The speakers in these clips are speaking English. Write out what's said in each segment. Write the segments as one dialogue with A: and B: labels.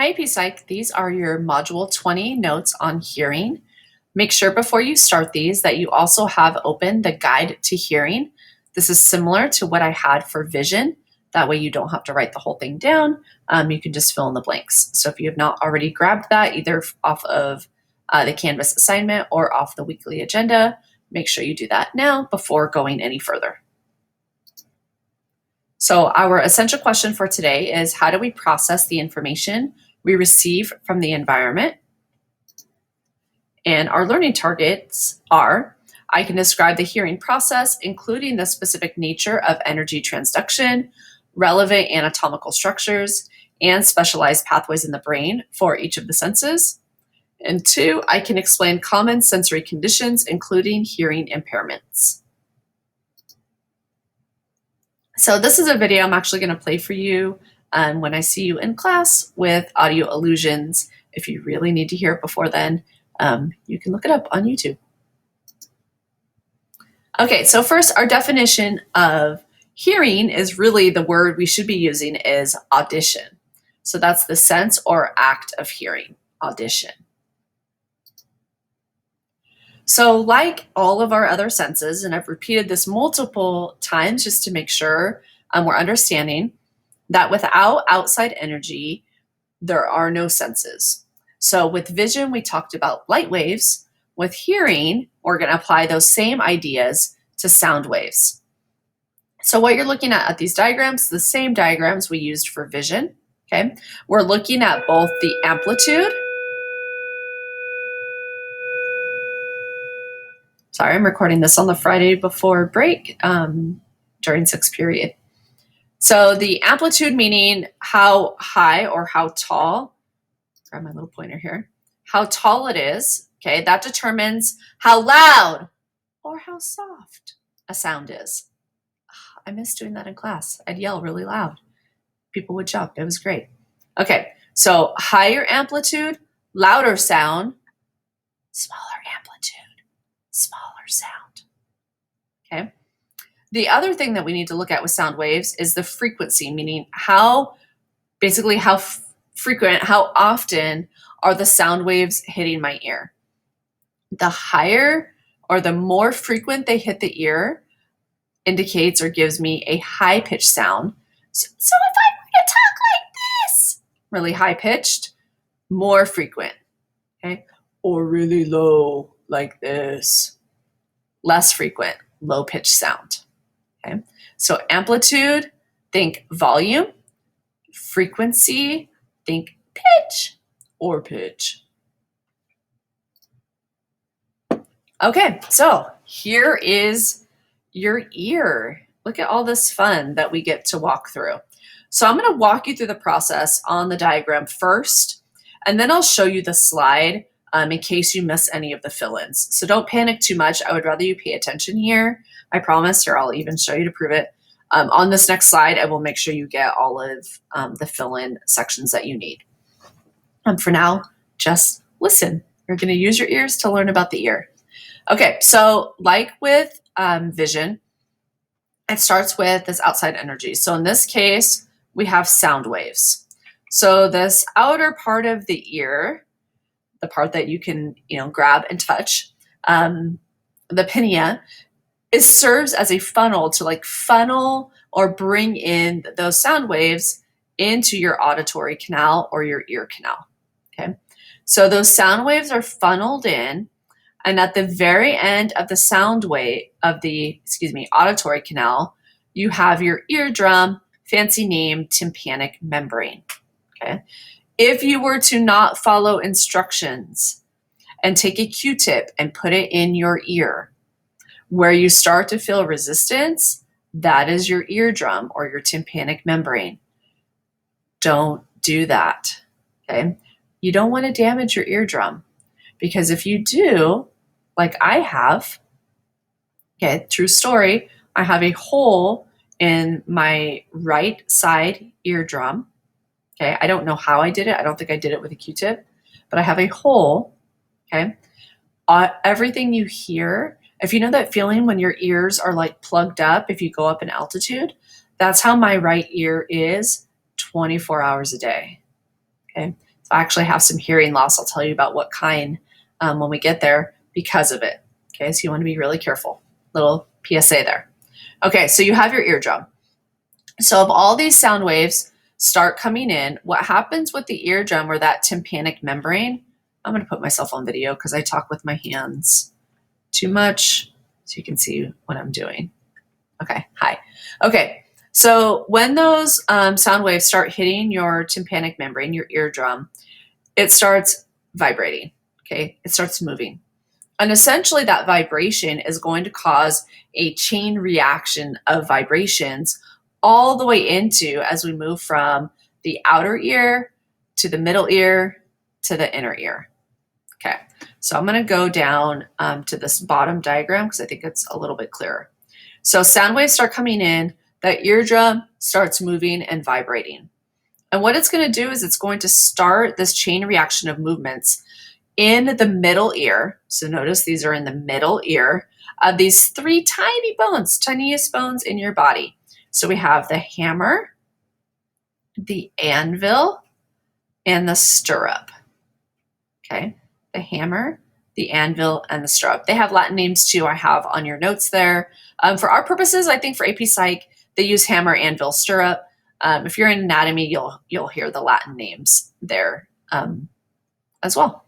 A: Hi, AP Psych. These are your Module 20 notes on hearing. Make sure before you start these that you also have open the guide to hearing. This is similar to what I had for vision. That way you don't have to write the whole thing down. You can just fill in the blanks. So if you have not already grabbed that, either off of the Canvas assignment or off the weekly agenda, make sure you do that now before going any further. So our essential question for today is, how do we process the information we receive from the environment? And our learning targets are, I can describe the hearing process, including the specific nature of energy transduction, relevant anatomical structures, and specialized pathways in the brain for each of the senses. And 2, I can explain common sensory conditions, including hearing impairments. So this is a video I'm actually going to play for you when I see you in class with audio illusions. If you really need to hear it before then, you can look it up on YouTube. Okay, so first, our definition of hearing is really the word we should be using is audition. So that's the sense or act of hearing, audition. So like all of our other senses, and I've repeated this multiple times just to make sure we're understanding that without outside energy, there are no senses. So with vision, we talked about light waves. With hearing, we're going to apply those same ideas to sound waves. So what you're looking at these diagrams, the same diagrams we used for vision, okay? We're looking at both the amplitude. Sorry, I'm recording this on the Friday before break during 6th period. So the amplitude meaning how high or how tall, grab my little pointer here, how tall it is, okay, that determines how loud or how soft a sound is. I miss doing that in class. I'd yell really loud. People would jump. It was great. Okay, so higher amplitude, louder sound, smaller amplitude, smaller sound. Okay. The other thing that we need to look at with sound waves is the frequency, meaning how frequent, how often are the sound waves hitting my ear. The higher or the more frequent they hit the ear indicates or gives me a high-pitched sound. So if I were to talk like this, really high-pitched, more frequent, okay? Or really low like this, less frequent, low-pitched sound, okay? So amplitude, think volume. Frequency, think pitch or pitch. Okay, so here is your ear. Look at all this fun that we get to walk through. So I'm going to walk you through the process on the diagram first, and then I'll show you the slide in case you miss any of the fill-ins. So don't panic too much. I would rather you pay attention here. I promise, or I'll even show you to prove it. On this next slide, I will make sure you get all of the fill-in sections that you need. For now, just listen. You're going to use your ears to learn about the ear. Okay, so like with vision, it starts with this outside energy. So in this case, we have sound waves. So this outer part of the ear, the part that you can grab and touch, the pinea, it serves as a funnel to funnel or bring in those sound waves into your auditory canal or your ear canal. Okay, so those sound waves are funneled in, and at the very end of the sound wave of the auditory canal, you have your eardrum, fancy name, tympanic membrane. Okay, if you were to not follow instructions and take a Q-tip and put it in your ear, where you start to feel resistance, that is your eardrum or your tympanic membrane. Don't do that, okay? You don't want to damage your eardrum, because if you do, like I have, okay, true story, I have a hole in my right side eardrum, okay? I don't know how I did it. I don't think I did it with a Q-tip, but I have a hole, okay? Everything you hear, if you know that feeling when your ears are plugged up, if you go up in altitude, that's how my right ear is 24 hours a day, okay? I actually have some hearing loss. I'll tell you about what kind when we get there because of it. Okay, so you want to be really careful. Little PSA there. Okay, so you have your eardrum. So if all these sound waves start coming in, what happens with the eardrum or that tympanic membrane, I'm going to put myself on video because I talk with my hands too much, so you can see what I'm doing. Okay, hi. Okay, so when those sound waves start hitting your tympanic membrane, your eardrum, it starts vibrating, okay? It starts moving. And essentially that vibration is going to cause a chain reaction of vibrations all the way into as we move from the outer ear to the middle ear to the inner ear. Okay, so I'm gonna go down to this bottom diagram because I think it's a little bit clearer. So sound waves start coming in, that eardrum starts moving and vibrating. And what it's gonna do is it's going to start this chain reaction of movements in the middle ear. So notice these are in the middle ear of these three tiny bones, tiniest bones in your body. So we have the hammer, the anvil, and the stirrup. Okay, the hammer, the anvil, and the stirrup. They have Latin names too, I have on your notes there. For our purposes, I think for AP Psych, they use hammer, anvil, stirrup. If you're in anatomy, you'll hear the Latin names there as well.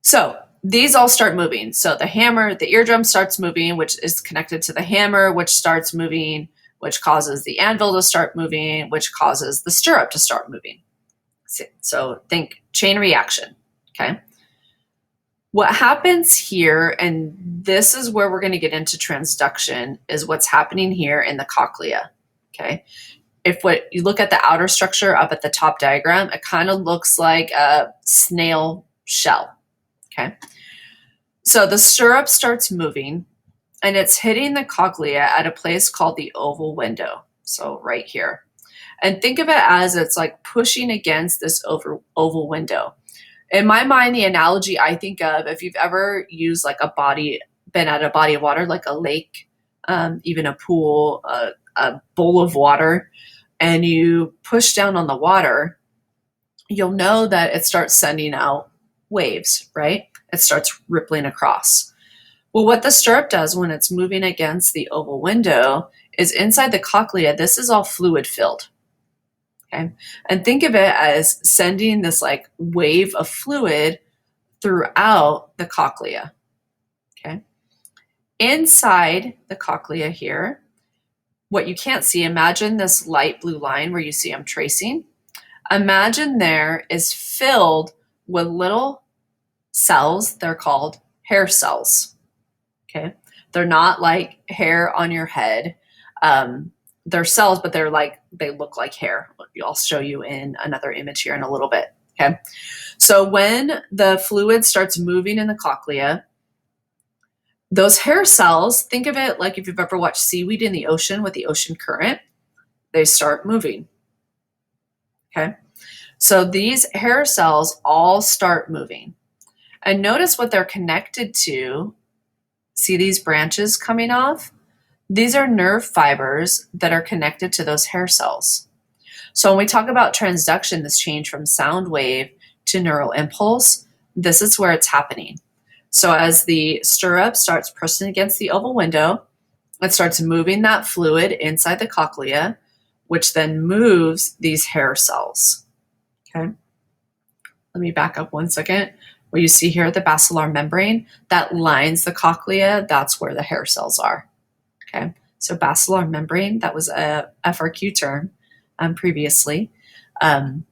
A: So these all start moving. So the hammer, the eardrum starts moving, which is connected to the hammer, which starts moving, which causes the anvil to start moving, which causes the stirrup to start moving. So think chain reaction, okay? What happens here, and this is where we're gonna get into transduction, is what's happening here in the cochlea, okay? If what you look at the outer structure up at the top diagram, it kind of looks like a snail shell. Okay, so the stirrup starts moving and it's hitting the cochlea at a place called the oval window. So right here. And think of it as it's like pushing against this oval window. In my mind, the analogy I think of, if you've ever used like been at a body of water, like a lake, even a pool, a bowl of water, and you push down on the water, you'll know that it starts sending out waves, right? It starts rippling across. Well, what the stirrup does when it's moving against the oval window is inside the cochlea, this is all fluid filled. Okay. And think of it as sending this like wave of fluid throughout the cochlea. Okay. Inside the cochlea here, what you can't see, imagine this light blue line where you see I'm tracing. Imagine there is filled with little cells. They're called hair cells. Okay, they're not like hair on your head. They're cells, but they look like hair. I'll show you in another image here in a little bit. Okay, so when the fluid starts moving in the cochlea, those hair cells, think of it like if you've ever watched seaweed in the ocean with the ocean current, they start moving. Okay, so these hair cells all start moving. And notice what they're connected to. See these branches coming off? These are nerve fibers that are connected to those hair cells. So when we talk about transduction, this change from sound wave to neural impulse, this is where it's happening. So as the stirrup starts pressing against the oval window, it starts moving that fluid inside the cochlea, which then moves these hair cells. Okay. Let me back up one second. What you see here, the basilar membrane that lines the cochlea, that's where the hair cells are. Okay, so basilar membrane, that was a FRQ term previously. The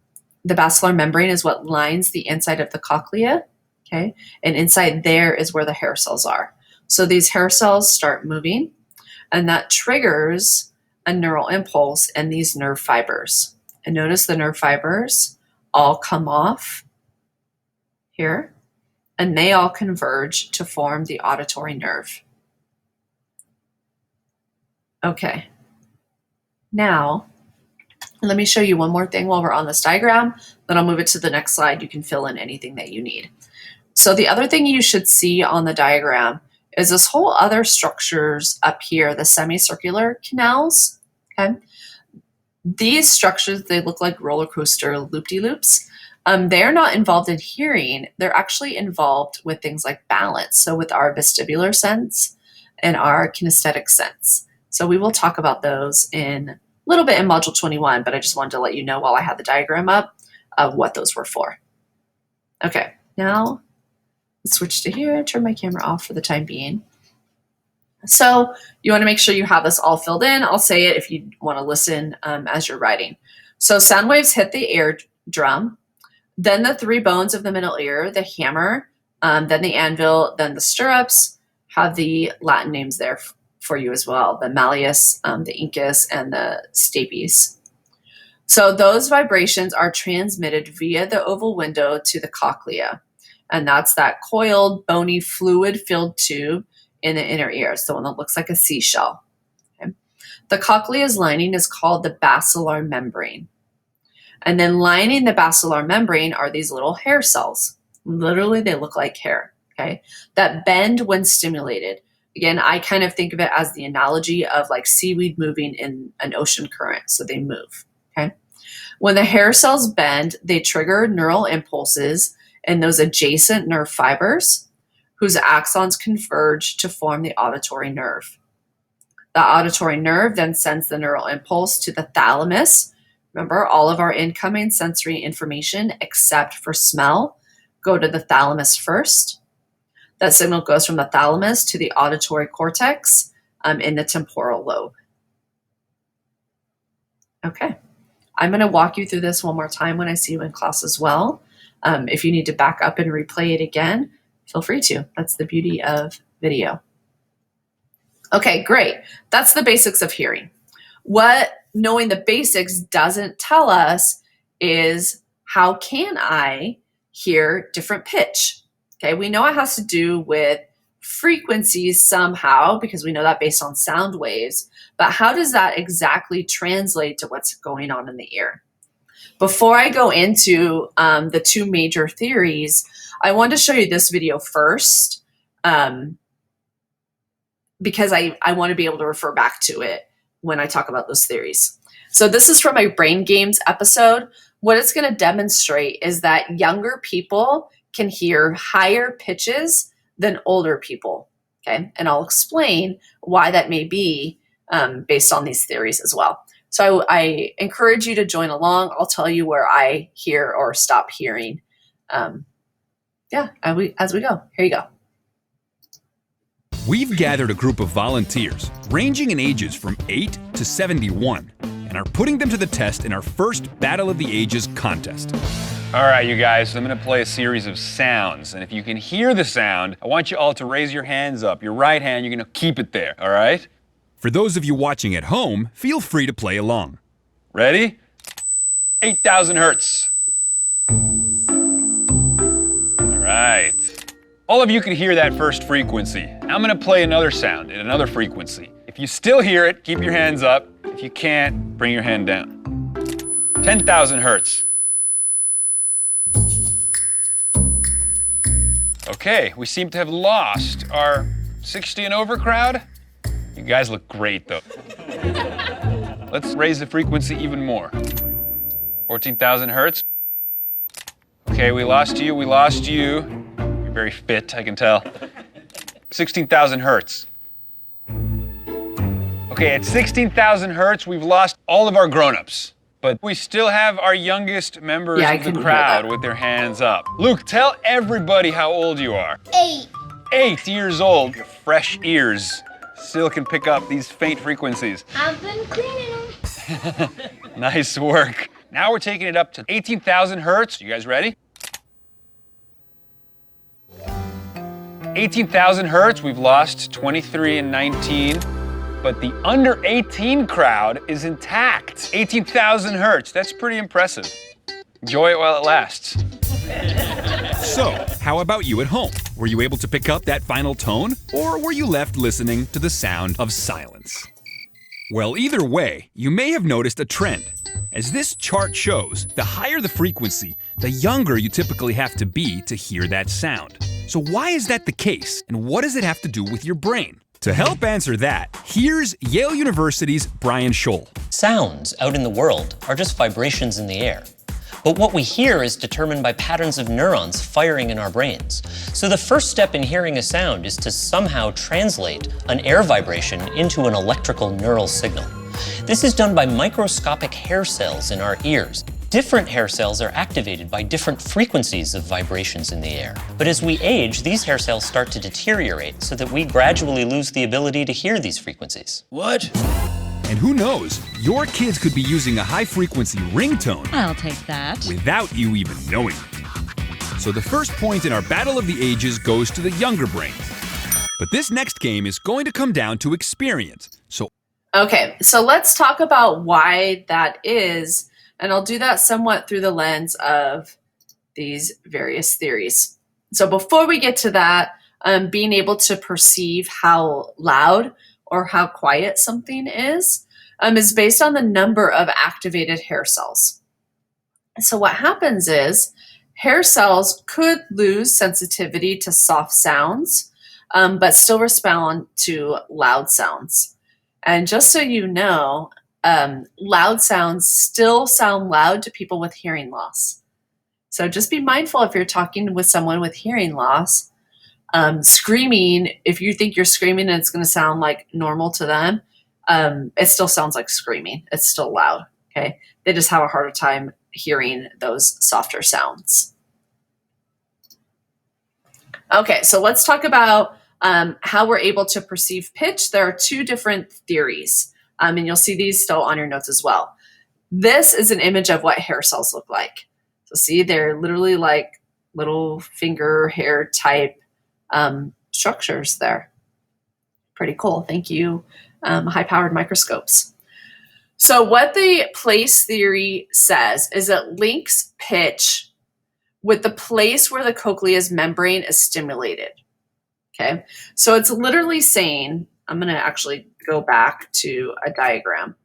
A: basilar membrane is what lines the inside of the cochlea, okay? And inside there is where the hair cells are. So these hair cells start moving, and that triggers a neural impulse in these nerve fibers. And notice the nerve fibers all come off here, and they all converge to form the auditory nerve. Okay, now let me show you one more thing while we're on this diagram, then I'll move it to the next slide. You can fill in anything that you need. So the other thing you should see on the diagram is this whole other structures up here, the semicircular canals, okay? These structures, they look like roller coaster loop-de-loops. They're not involved in hearing. They're actually involved with things like balance. So with our vestibular sense and our kinesthetic sense. So we will talk about those in a little bit in module 21, but I just wanted to let you know while I had the diagram up of what those were for. Okay, now let's switch to here, turn my camera off for the time being. So you want to make sure you have this all filled in. I'll say it if you want to listen as you're writing. So sound waves hit the eardrum, then the three bones of the middle ear, the hammer, then the anvil, then the stirrups, have the Latin names there for you as well, the malleus, the incus, and the stapes. So those vibrations are transmitted via the oval window to the cochlea, and that's that coiled, bony, fluid-filled tube in the inner ear. It's the one that looks like a seashell. Okay. The cochlea's lining is called the basilar membrane. And then lining the basilar membrane are these little hair cells. Literally, they look like hair, okay, that bend when stimulated. Again, I kind of think of it as the analogy of like seaweed moving in an ocean current, so they move, okay? When the hair cells bend, they trigger neural impulses in those adjacent nerve fibers whose axons converge to form the auditory nerve. The auditory nerve then sends the neural impulse to the thalamus. Remember, all of our incoming sensory information, except for smell, go to the thalamus first. That signal goes from the thalamus to the auditory cortex in the temporal lobe. Okay, I'm going to walk you through this one more time when I see you in class as well. If you need to back up and replay it again, feel free to. That's the beauty of video. Okay, great. That's the basics of hearing. What knowing the basics doesn't tell us is how can I hear different pitch? Okay, we know it has to do with frequencies somehow because we know that based on sound waves, but how does that exactly translate to what's going on in the ear? Before I go into the two major theories, I want to show you this video first because I want to be able to refer back to it when I talk about those theories. So this is from my Brain Games episode. What it's going to demonstrate is that younger people can hear higher pitches than older people, okay? And I'll explain why that may be based on these theories as well. So I encourage you to join along. I'll tell you where I hear or stop hearing. As we go. Here you go.
B: We've gathered a group of volunteers ranging in ages from 8 to 71 and are putting them to the test in our first Battle of the Ages contest.
C: All right, you guys, I'm gonna play a series of sounds, and if you can hear the sound, I want you all to raise your hands up. Your right hand, you're gonna keep it there, all right?
B: For those of you watching at home, feel free to play along.
C: Ready? 8,000 hertz. All right. All of you can hear that first frequency. Now I'm gonna play another sound at another frequency. If you still hear it, keep your hands up. If you can't, bring your hand down. 10,000 hertz. Okay, we seem to have lost our 60 and over crowd. You guys look great though. Let's raise the frequency even more. 14,000 hertz. Okay, we lost you. You're very fit, I can tell. 16,000 hertz. Okay, at 16,000 hertz, we've lost all of our grown-ups. But we still have our youngest members of the crowd with their hands up. Luke, tell everybody how old you are.
D: 8.
C: 8 years old. Your fresh ears still can pick up these faint frequencies.
D: I've been cleaning them.
C: Nice work. Now we're taking it up to 18,000 hertz. You guys ready? 18,000 hertz, we've lost 23 and 19. But the under 18 crowd is intact. 18,000 hertz, that's pretty impressive. Enjoy it while it lasts.
B: So, how about you at home? Were you able to pick up that final tone? Or were you left listening to the sound of silence? Well, either way, you may have noticed a trend. As this chart shows, the higher the frequency, the younger you typically have to be to hear that sound. So why is that the case, and what does it have to do with your brain? To help answer that, here's Yale University's Brian Scholl.
E: Sounds out in the world are just vibrations in the air. But what we hear is determined by patterns of neurons firing in our brains. So the first step in hearing a sound is to somehow translate an air vibration into an electrical neural signal. This is done by microscopic hair cells in our ears. Different hair cells are activated by different frequencies of vibrations in the air. But as we age, these hair cells start to deteriorate so that we gradually lose the ability to hear these frequencies.
C: What?
B: And who knows, your kids could be using a high-frequency ringtone
F: I'll take that.
B: without you even knowing it. So the first point in our battle of the ages goes to the younger brain. But this next game is going to come down to experience. So
A: Okay, so let's talk about why that is, and I'll do that somewhat through the lens of these various theories. So before we get to that, being able to perceive how loud or how quiet something is based on the number of activated hair cells. So what happens is hair cells could lose sensitivity to soft sounds, but still respond to loud sounds. And just so you know, loud sounds still sound loud to people with hearing loss. So just be mindful if you're talking with someone with hearing loss. Screaming, if you think you're screaming and it's going to sound like normal to them, it still sounds like screaming. It's still loud, okay? They just have a harder time hearing those softer sounds. Okay, so let's talk about how we're able to perceive pitch. There are two different theories, and you'll see these still on your notes as well. This is an image of what hair cells look like. So see, they're literally like little finger hair type structures there. Pretty cool. Thank you, high-powered microscopes. So what the place theory says is it links pitch with the place where the cochlea's membrane is stimulated. Okay, so it's literally saying, I'm going to actually go back to a diagram.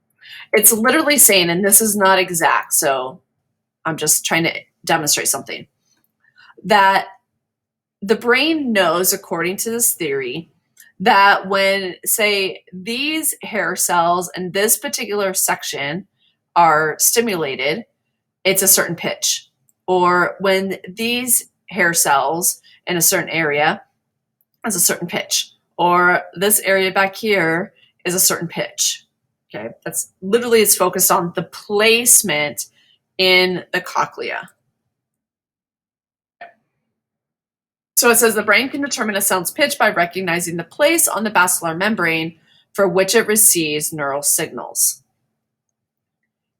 A: It's literally saying, and this is not exact, so I'm just trying to demonstrate something, that the brain knows, according to this theory, that when, say, these hair cells in this particular section are stimulated, it's a certain pitch. Or when these hair cells in a certain area is a certain pitch. Or this area back here is a certain pitch. Okay, that's literally, it's focused on the placement in the cochlea. So it says the brain can determine a sound's pitch by recognizing the place on the basilar membrane for which it receives neural signals.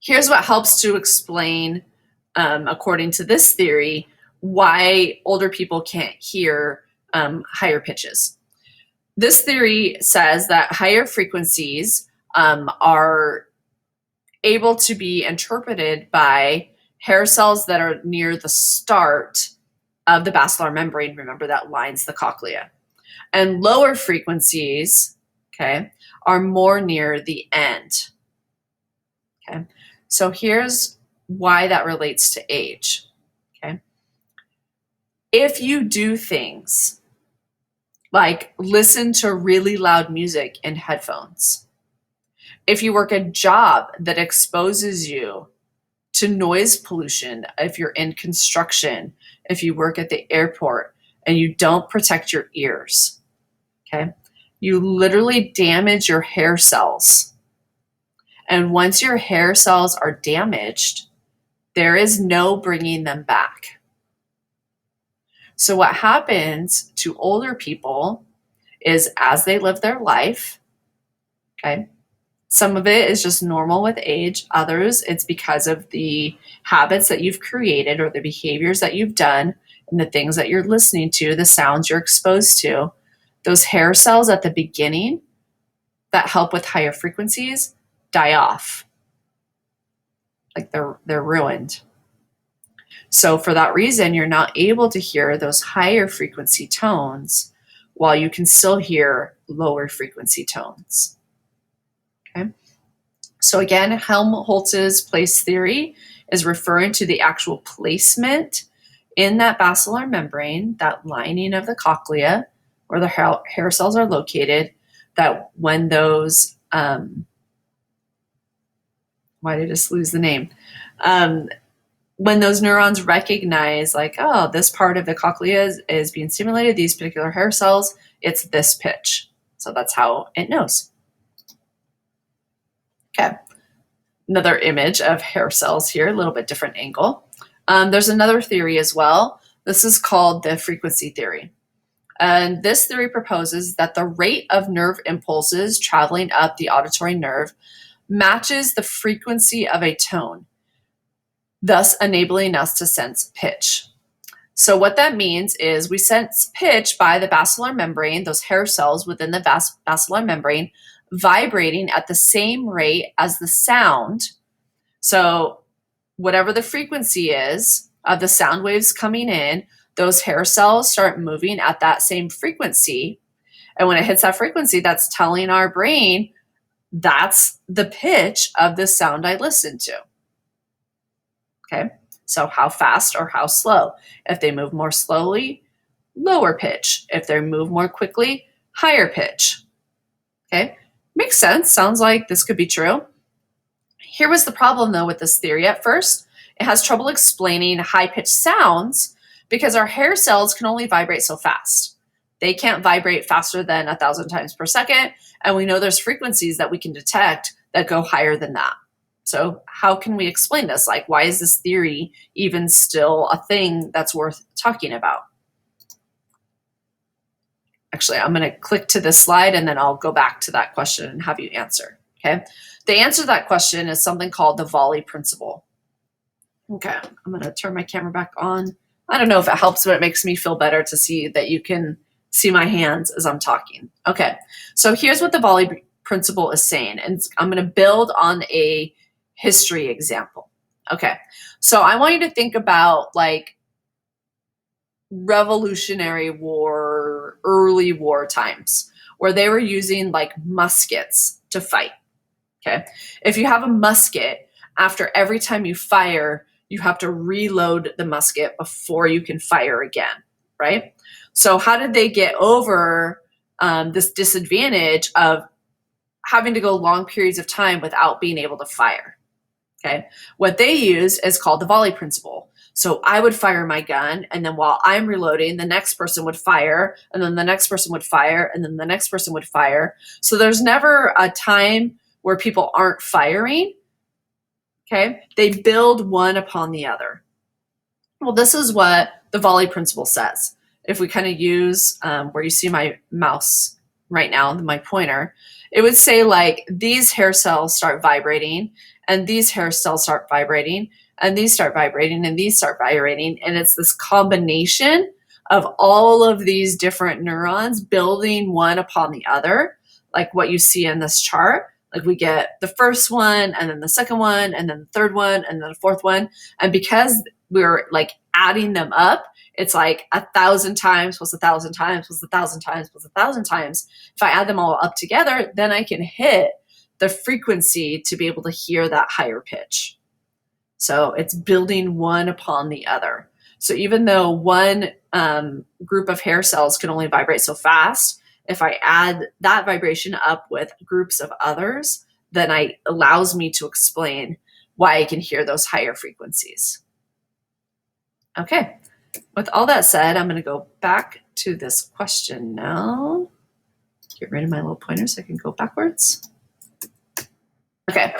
A: Here's what helps to explain, according to this theory, why older people can't hear higher pitches. This theory says that higher frequencies are able to be interpreted by hair cells that are near the start of the basilar membrane, remember, that lines the cochlea. And lower frequencies, okay, are more near the end. Okay, so here's why that relates to age. Okay, if you do things like listen to really loud music in headphones, if you work a job that exposes you to noise pollution, if you're in construction, if you work at the airport and you don't protect your ears, okay, you literally damage your hair cells. And once your hair cells are damaged, there is no bringing them back. So what happens to older people is as they live their life, okay, some of it is just normal with age. Others, it's because of the habits that you've created or the behaviors that you've done and the things that you're listening to, the sounds you're exposed to. Those hair cells at the beginning that help with higher frequencies die off. Like they're ruined. So for that reason, you're not able to hear those higher frequency tones while you can still hear lower frequency tones. Okay. So again, Helmholtz's place theory is referring to the actual placement in that basilar membrane, that lining of the cochlea where the hair cells are located, that when those, why did I just lose the name? when those neurons recognize like, oh, this part of the cochlea is being stimulated, these particular hair cells, it's this pitch. So that's how it knows. Okay. Another image of hair cells here, a little bit different angle. There's another theory as well. This is called the frequency theory. And this theory proposes that the rate of nerve impulses traveling up the auditory nerve matches the frequency of a tone, thus enabling us to sense pitch. So what that means is we sense pitch by the basilar membrane, those hair cells within the basilar membrane, vibrating at the same rate as the sound. So whatever the frequency is of the sound waves coming in, those hair cells start moving at that same frequency. And when it hits that frequency, that's telling our brain that's the pitch of the sound I listened to. Okay, so how fast or how slow? If they move more slowly, lower pitch. If they move more quickly, higher pitch. Okay, makes sense. Sounds like this could be true. Here was the problem though with this theory at first. It has trouble explaining high-pitched sounds because our hair cells can only vibrate so fast. They can't vibrate faster than 1,000 times per second, and we know there's frequencies that we can detect that go higher than that. So how can we explain this? Like, why is this theory even still a thing that's worth talking about? Actually, I'm going to click to this slide, and then I'll go back to that question and have you answer, okay? The answer to that question is something called the Volley principle. Okay, I'm going to turn my camera back on. I don't know if it helps, but it makes me feel better to see that you can see my hands as I'm talking. Okay, so here's what the Volley principle is saying, and I'm going to build on a history example. Okay, so I want you to think about like Revolutionary War, early war times, where they were using like muskets to fight. Okay, if you have a musket, after every time you fire, you have to reload the musket before you can fire again, right? So how did they get over this disadvantage of having to go long periods of time without being able to fire? Okay, what they used is called the Volley principle. So I would fire my gun, and then while I'm reloading, the next person would fire, and then the next person would fire, and then the next person would fire. So there's never a time where people aren't firing. Okay, they build one upon the other. Well, this is what the Volley principle says. If we kind of use where you see my mouse right now, my pointer, it would say like these hair cells start vibrating, and these hair cells start vibrating, and these start vibrating, and these start vibrating. And it's this combination of all of these different neurons building one upon the other, like what you see in this chart. Like we get the first one, and then the second one, and then the third one, and then the fourth one. And because we're like adding them up, it's like 1,000 times plus 1,000 times plus 1,000 times plus 1,000 times. If I add them all up together, then I can hit the frequency to be able to hear that higher pitch. So it's building one upon the other. So even though one group of hair cells can only vibrate so fast, if I add that vibration up with groups of others, then it allows me to explain why I can hear those higher frequencies. Okay, with all that said, I'm going to go back to this question now. Get rid of my little pointer so I can go backwards. Okay,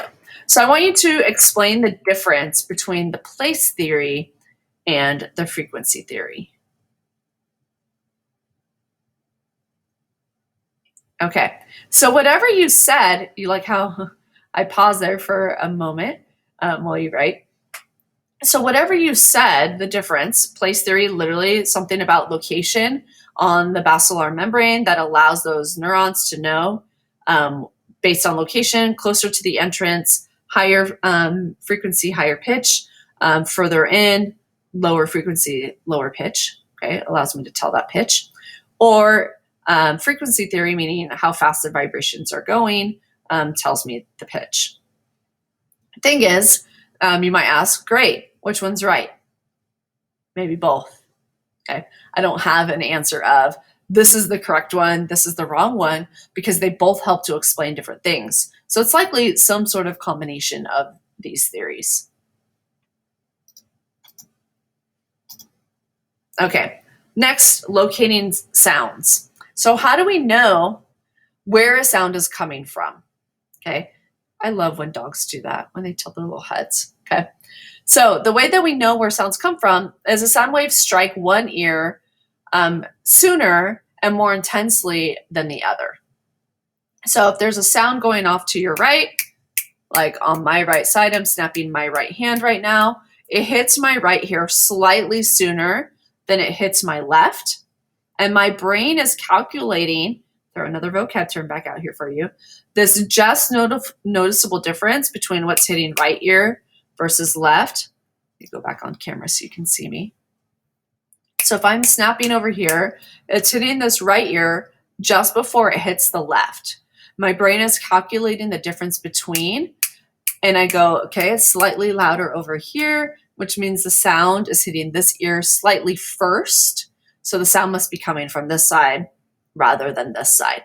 A: so I want you to explain the difference between the place theory and the frequency theory. Okay, so whatever you said, you like how I paused there for a moment while you write. So whatever you said, the difference, place theory, literally something about location on the basilar membrane that allows those neurons to know based on location, closer to the entrance, higher frequency, higher pitch, further in, lower frequency, lower pitch, okay, allows me to tell that pitch. Or frequency theory, meaning how fast the vibrations are going, tells me the pitch. Thing is, you might ask, great, which one's right? Maybe both. Okay, I don't have an answer of this is the correct one, this is the wrong one, because they both help to explain different things. So it's likely some sort of combination of these theories. Okay, next, locating sounds. So how do we know where a sound is coming from? Okay, I love when dogs do that, when they tilt their little heads. Okay, so the way that we know where sounds come from is a sound waves strike one ear sooner and more intensely than the other. So if there's a sound going off to your right, like on my right side, I'm snapping my right hand right now, it hits my right here slightly sooner than it hits my left. And my brain is calculating, throw another vocab term back out here for you, this just noticeable difference between what's hitting right ear versus left. Let me go back on camera so you can see me. So if I'm snapping over here, it's hitting this right ear just before it hits the left. My brain is calculating the difference between, and I go, okay, it's slightly louder over here, which means the sound is hitting this ear slightly first. So the sound must be coming from this side rather than this side.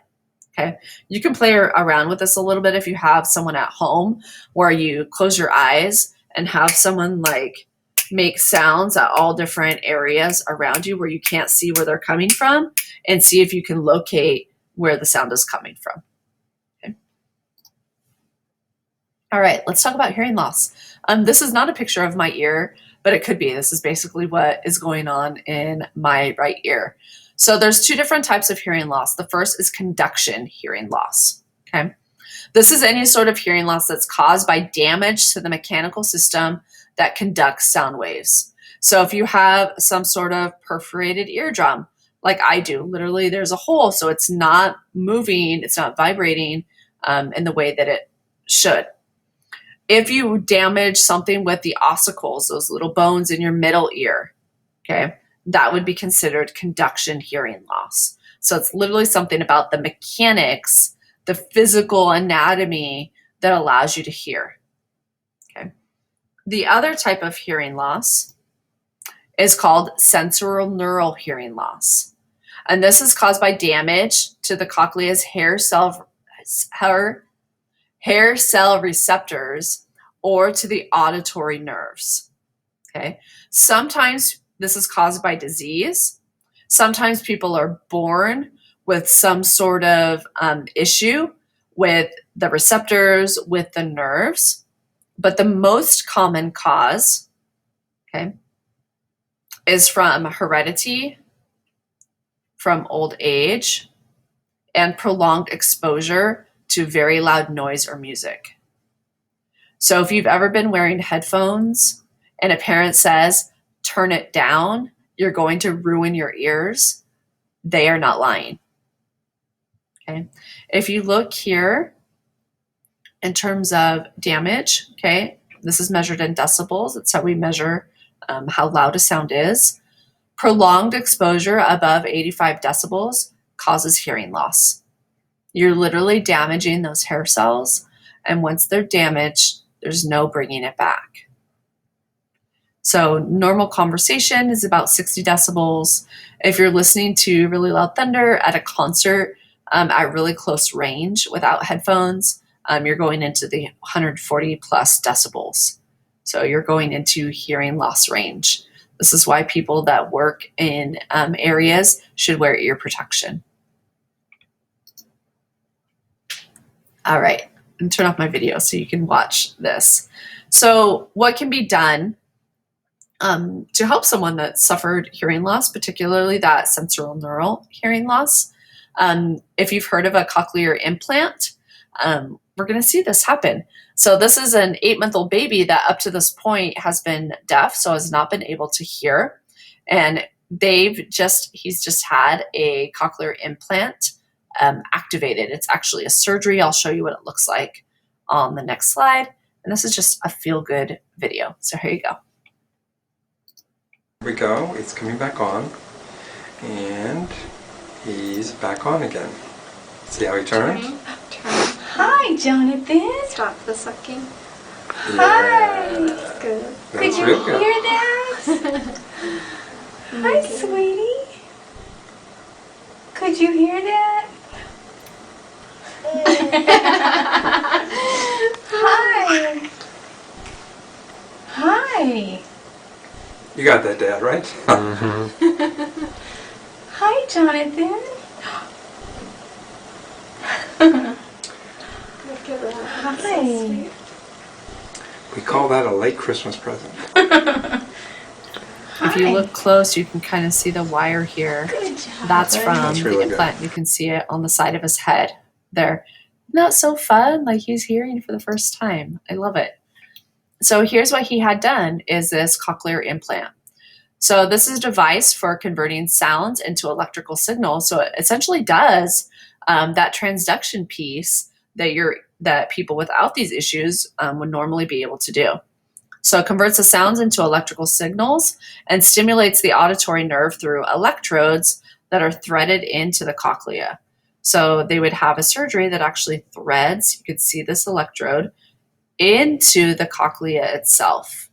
A: Okay, you can play around with this a little bit if you have someone at home where you close your eyes and have someone like make sounds at all different areas around you where you can't see where they're coming from, and see if you can locate where the sound is coming from. Okay. All right, let's talk about hearing loss. This is not a picture of my ear, but it could be. This is basically what is going on in my right ear. So there's two different types of hearing loss. The first is conduction hearing loss. Okay. This is any sort of hearing loss that's caused by damage to the mechanical system that conducts sound waves. So if you have some sort of perforated eardrum, like I do, literally there's a hole, so it's not moving, it's not vibrating in the way that it should. If you damage something with the ossicles, those little bones in your middle ear, okay, that would be considered conduction hearing loss. So it's literally something about the mechanics, the physical anatomy that allows you to hear. Okay. The other type of hearing loss is called sensorineural hearing loss. And this is caused by damage to the cochlea's hair cell receptors or to the auditory nerves. Okay. Sometimes this is caused by disease. Sometimes people are born with some sort of issue with the receptors, with the nerves. But the most common cause, okay, is from heredity, from old age, and prolonged exposure to very loud noise or music. So if you've ever been wearing headphones and a parent says, turn it down, you're going to ruin your ears, they are not lying. Okay. If you look here in terms of damage, okay, this is measured in decibels. That's how we measure how loud a sound is. Prolonged exposure above 85 decibels causes hearing loss. You're literally damaging those hair cells, and once they're damaged, there's no bringing it back. So normal conversation is about 60 decibels. If you're listening to really loud thunder at a concert at really close range without headphones, you're going into the 140 plus decibels. So you're going into hearing loss range. This is why people that work in areas should wear ear protection. All right, and turn off my video so you can watch this. So what can be done to help someone that suffered hearing loss, particularly that sensorineural hearing loss? If you've heard of a cochlear implant, we're going to see this happen. So this is an 8-month-old baby that up to this point has been deaf, so has not been able to hear. And he's just had a cochlear implant activated. It's actually a surgery. I'll show you what it looks like on the next slide. And this is just a feel-good video. So here you go.
F: Here we go. It's coming back on. And he's back on again. See how he turns?
D: Hi, Jonathan.
G: Stop the sucking.
D: Hi.
G: That's good.
D: Could
F: That's
D: you
F: real good.
D: hear that? Hi, sweetie. Could you hear that? Hi. Hi.
F: You got that, Dad, right?
D: Hi, Jonathan.
G: Look at that.
D: Hi.
F: We call that a late Christmas present.
A: If you look close, you can kind of see the wire here.
D: Good job.
A: That's from
F: That's
A: the
F: really good.
A: implant. You can see it on the side of his head there. Isn't that so fun? Like he's hearing for the first time. I love it. So here's what he had done is this cochlear implant. So this is a device for converting sounds into electrical signals. So it essentially does that transduction piece that people without these issues would normally be able to do. So it converts the sounds into electrical signals and stimulates the auditory nerve through electrodes that are threaded into the cochlea. So they would have a surgery that actually threads, you could see this electrode, into the cochlea itself.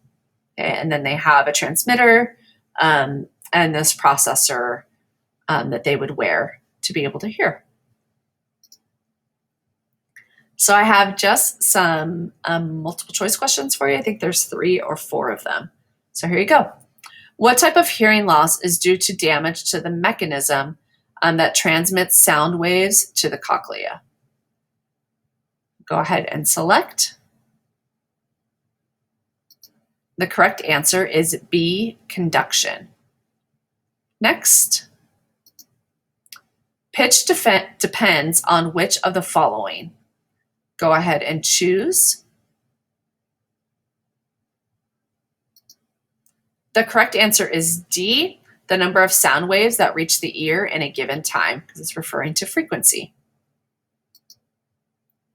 A: Okay, and then they have a transmitter and this processor that they would wear to be able to hear. So I have just some multiple choice questions for you. I think there's 3 or 4 of them. So here you go. What type of hearing loss is due to damage to the mechanism that transmits sound waves to the cochlea? Go ahead and select. The correct answer is B, conduction. Next. Pitch depends on which of the following? Go ahead and choose. The correct answer is D, the number of sound waves that reach the ear in a given time, because it's referring to frequency.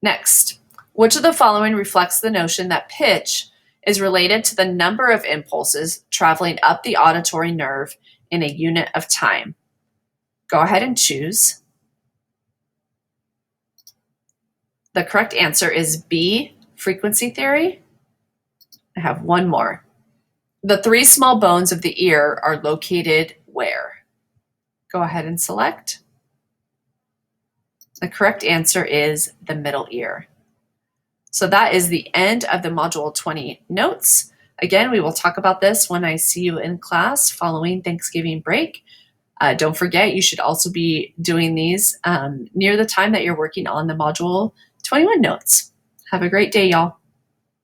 A: Next, which of the following reflects the notion that pitch is related to the number of impulses traveling up the auditory nerve in a unit of time? Go ahead and choose. The correct answer is B, frequency theory. I have one more. The 3 small bones of the ear are located where? Go ahead and select. The correct answer is the middle ear. So that is the end of the Module 20 notes. Again, we will talk about this when I see you in class following Thanksgiving break. Don't forget, you should also be doing these near the time that you're working on the Module 21 notes. Have a great day, y'all.